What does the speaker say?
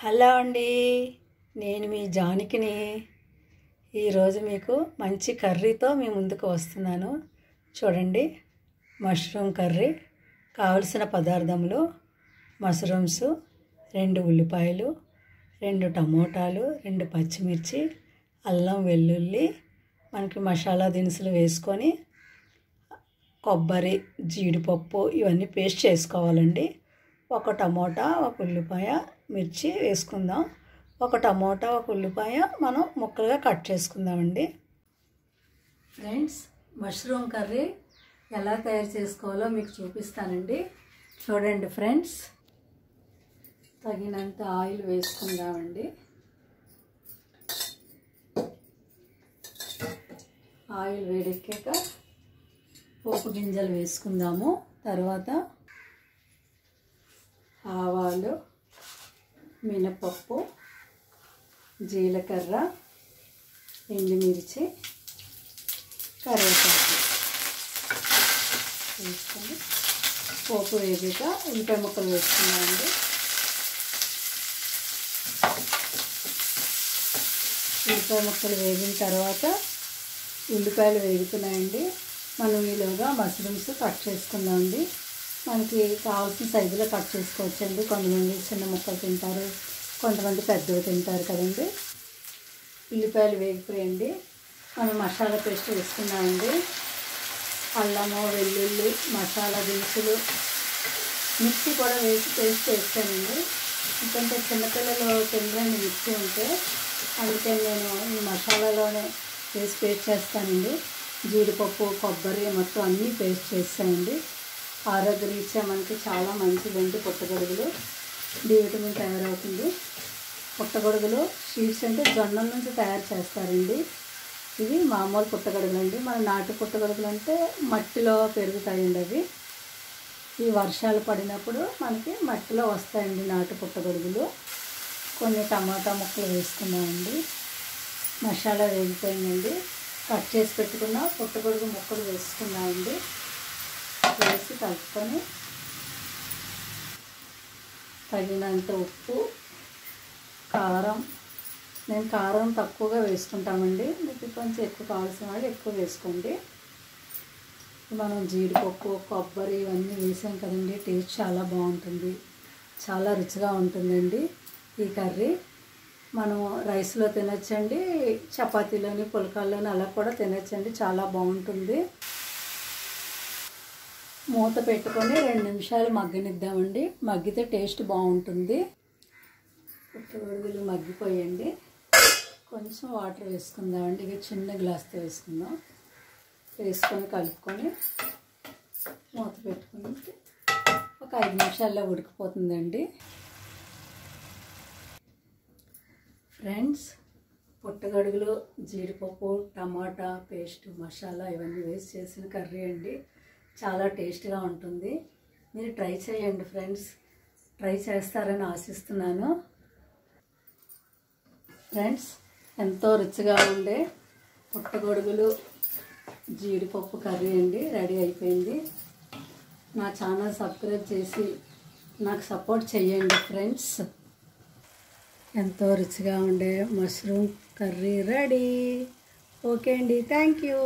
Hello అండి, నేను మీ జానకిని. ఈరోజు మీకు మంచి కర్రీతో మీ ముందుకు వస్తున్నాను. చూడండి, మష్రూమ్ కర్రీ. కావలసిన పదార్థములు: మష్రూమ్స్, 2 ఉల్లిపాయలు, 2 టమోటాలు, 2 పచ్చిమిర్చి, అల్లం వెల్లుల్లి, మనకి మసాలా దినుసులు వేసుకొని కొబ్బరి, జీడిపప్పు ఇవన్నీ పేస్ట్ చేసుకోవాలండి. 1 టమోటా, 1 ఉల్లిపాయ, మిర్చి వేసుకుందాం. 1 టమోటా, 1 ఉల్లిపాయ మనం ముక్కలుగా కట్ చేసుకుందామండి. ఫ్రెండ్స్, మష్రూమ్ కర్రీ ఎలా తయారు చేసుకోవాలో మీకు చూపిస్తానండి. చూడండి ఫ్రెండ్స్, తగినంత ఆయిల్ వేసుకుందామండి. ఆయిల్ వేడెక్కాక పోపు గింజలు వేసుకుందాము. తర్వాత ఆవాలు, మినపప్పు, జీలకర్ర, ఎండుమిర్చి, కరివేపాకు వేసుకొని పోపు వేగాక ఉల్లిపాయ ముక్కలు వేసుకున్నామండి. ఉల్లిపాయ ముక్కలు వేగిన తర్వాత ఉల్లిపాయలు వేగుతున్నాయండి. మనం ఈలోగా మష్రూమ్స్ కట్ చేసుకుందామండి. మనకి కావాల్సిన సైజులో కట్ చేసుకోవచ్చండి. కొంతమంది చిన్న ముక్కలు తింటారు, కొంతమంది పెద్దవి తింటారు కదండి. ఉల్లిపాయలు వేగిపోయండి. మనం మసాలా పేస్ట్ వేసుకున్నామండి. అల్లము, వెల్లుల్లి, మసాలా దినుసులు, మిక్సీ కూడా వేసి పేస్ట్ వేస్తానండి. ఎందుకంటే చిన్నపిల్లలు తినలేని మిక్సీ ఉంటే అందుకని నేను ఈ మసాలాలోనే వేసి పేస్ట్ చేస్తానండి. జీడిపప్పు, కొబ్బరి మొత్తం అన్నీ పేస్ట్ చేస్తానండి. ఆరోగ్యరీత్యా మనకి చాలా మంచిదండి. పుట్టగొడుగులు డి విటమిన్ తయారవుతుంది. పుట్టగొడుగులు సీడ్స్ అంటే జొన్నల నుంచి తయారు చేస్తారండి. ఇవి మామూలు పుట్టగొడుగులు అండి. మన నాటు పుట్టగొడుగులు అంటే మట్టిలో పెరుగుతాయండి. అవి ఈ వర్షాలు పడినప్పుడు మనకి మట్టిలో వస్తాయండి నాటు పుట్టగొడుగులు. కొన్ని టమాటా ముక్కలు వేసుకున్నామండి. మసాలా వేగిపోయిందండి. కట్ చేసి పెట్టుకున్న పుట్టగొడుగు ముక్కలు వేసుకున్నామండి. వేసి కలుపుకొని తగినంత ఉప్పు, కారం. నేను కారం తక్కువగా వేసుకుంటామండి. మీకు కొంచెం ఎక్కువ కావాల్సిన వాళ్ళు ఎక్కువ వేసుకోండి. మనం జీడిపప్పు, కొబ్బరి ఇవన్నీ వేసాం కదండి. టేస్ట్ చాలా బాగుంటుంది, చాలా రుచిగా ఉంటుందండి ఈ కర్రీ. మనం రైస్లో తినచ్చండి, చపాతీలోని, పుల్కాల్లోని అలా కూడా తినచ్చండి. చాలా బాగుంటుంది. మూత పెట్టుకొని 2 నిమిషాలు మగ్గనిద్దామండి. మగ్గితే టేస్ట్ బాగుంటుంది. పుట్టగొడుగులు మగ్గిపోయండి. కొంచెం వాటర్ వేసుకుందామండి. ఇక చిన్న గ్లాస్తో వేసుకుందాం. వేసుకొని కలుపుకొని మూత పెట్టుకుని ఒక 5 నిమిషాల్లో ఉడికిపోతుందండి. ఫ్రెండ్స్, పుట్టగొడుగులు, జీడిపప్పు, టమాటా పేస్ట్, మసాలా ఇవన్నీ వేసి చేసిన కర్రీ అండి. చాలా టేస్ట్గా ఉంటుంది. మీరు ట్రై చేయండి ఫ్రెండ్స్. ట్రై చేస్తారని ఆశిస్తున్నాను. ఫ్రెండ్స్, ఎంతో రుచిగా ఉండే పుట్టగొడుగులు, జీడిపప్పు కర్రీ అండి రెడీ అయిపోయింది. నా ఛానల్ సబ్స్క్రైబ్ చేసి నాకు సపోర్ట్ చేయండి ఫ్రెండ్స్. ఎంతో రుచిగా ఉండే మష్రూమ్ కర్రీ రెడీ. ఓకే అండి, థ్యాంక్ యూ.